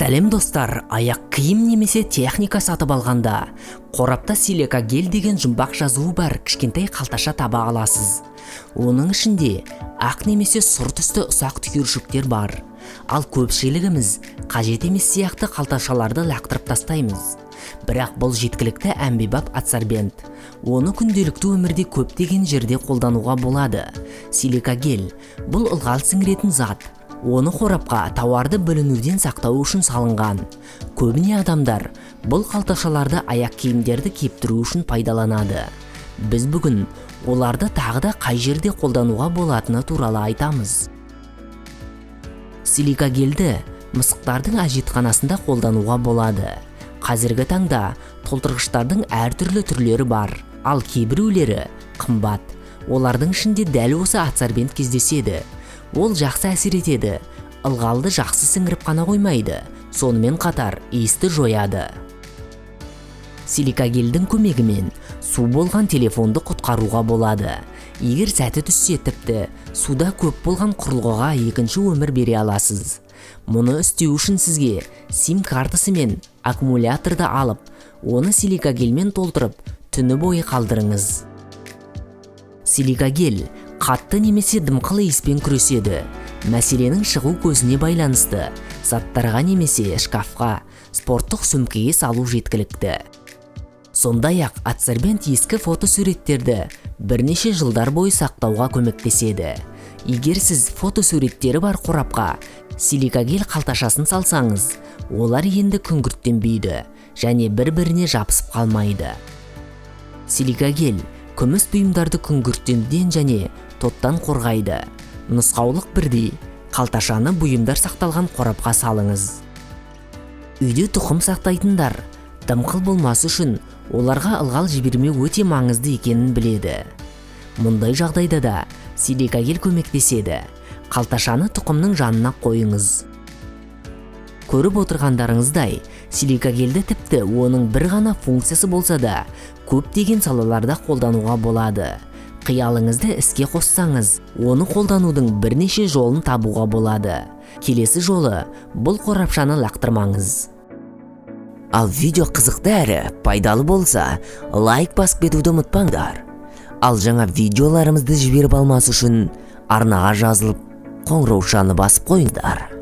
Сәлем достар, аяқ киім немесе техника сатып алғанда, қорапта силика гель деген жұмбақ жазуы бар кішкентай қалташа таба аласыз. Оның ішінде ақ немесе сұр түсті ұсақ түйіршіктер бар. Ал көпшілігіміз қажет емес сияқты қалташаларды лақтырып тастаймыз. Бірақ бұл жеткілікті әмбебап адсорбент. Оны күнделікті өмірде көптеген жерде қолдануға болады. Силика гель бұл ылғал сіңіретін зат. Оны қорапқа тауарды бүлінуден сақтау үшін салынған. Көбіне адамдар бұл қалташаларды аяқ киімдерді кептіру үшін пайдаланады. Біз бүгін оларды тағы да қай жерде қолдануға болатыны туралы айтамыз. Силика гельді мысықтардың әжетханасында қолдануға болады. Қазіргі таңда толтырғыштардың әртүрлі түрлері бар, ал кейбіреулері қымбат. Олардың ішінде дәл осы адсорбент кездеседі. Ол жақсы әсер етеді, ылғалды жақсы сіңіріп қана қоймайды, сонымен қатар иісті жояды. Силика гельдің көмегімен су болған телефонды құтқаруға болады. Егер сәті түссе тіпті суда көп болған құрылғыға екінші өмір бере аласыз. Мұны істеу үшін сізге сим картасы мен аккумуляторды алып, оны силика гельмен толтырып, түні бойы қалдырыңыз. Силика гель қатты немесе дымқыл иіспен күреседі. Мәселенің шығу көзіне байланысты заттарға немесе шкафқа, спорттық сөмкеге салу жеткілікті. Сондай-ақ адсорбент ескі фотосуреттерді бірнеше жылдар бойы сақтауға көмектеседі. Егер сіз фотосуреттері бар қорапқа силика гель қалташасын салсаңыз, олар енді күңгірттенбейді және бір-біріне жабысып қалмайды. Силика гель күміс бұйымдарды күңгірттенуден және тоттан қорғайды. Нұсқаулық бірдей, қалташаны бұйымдар сақталған қорапқа салыңыз. Үйде тұқым сақтайтындар дымқыл болмас үшін оларға ылғал жібермеу өте маңызды екенін біледі. Мұндай жағдайда да силика гель көмектеседі. Қалташаны тұқымның жанына қойыңыз. Көріп отырғандарыңыздай, силика гельді тіпті оның бір ғана функциясы болса да, көптеген салаларда қолдануға болады. Қиялыңызды іске қоссаңыз, оны қолданудың бірнеше жолын табуға болады. Келесі жолы бұл қорапшаны лақтырмаңыз. Ал видео қызықты әрі пайдалы болса, лайк басып кетуді ұмытпаңдар. Ал жаңа видеоларымызды жіберіп алмас үшін арнаға жазылып, қоңыраушаны басып қойыңдар.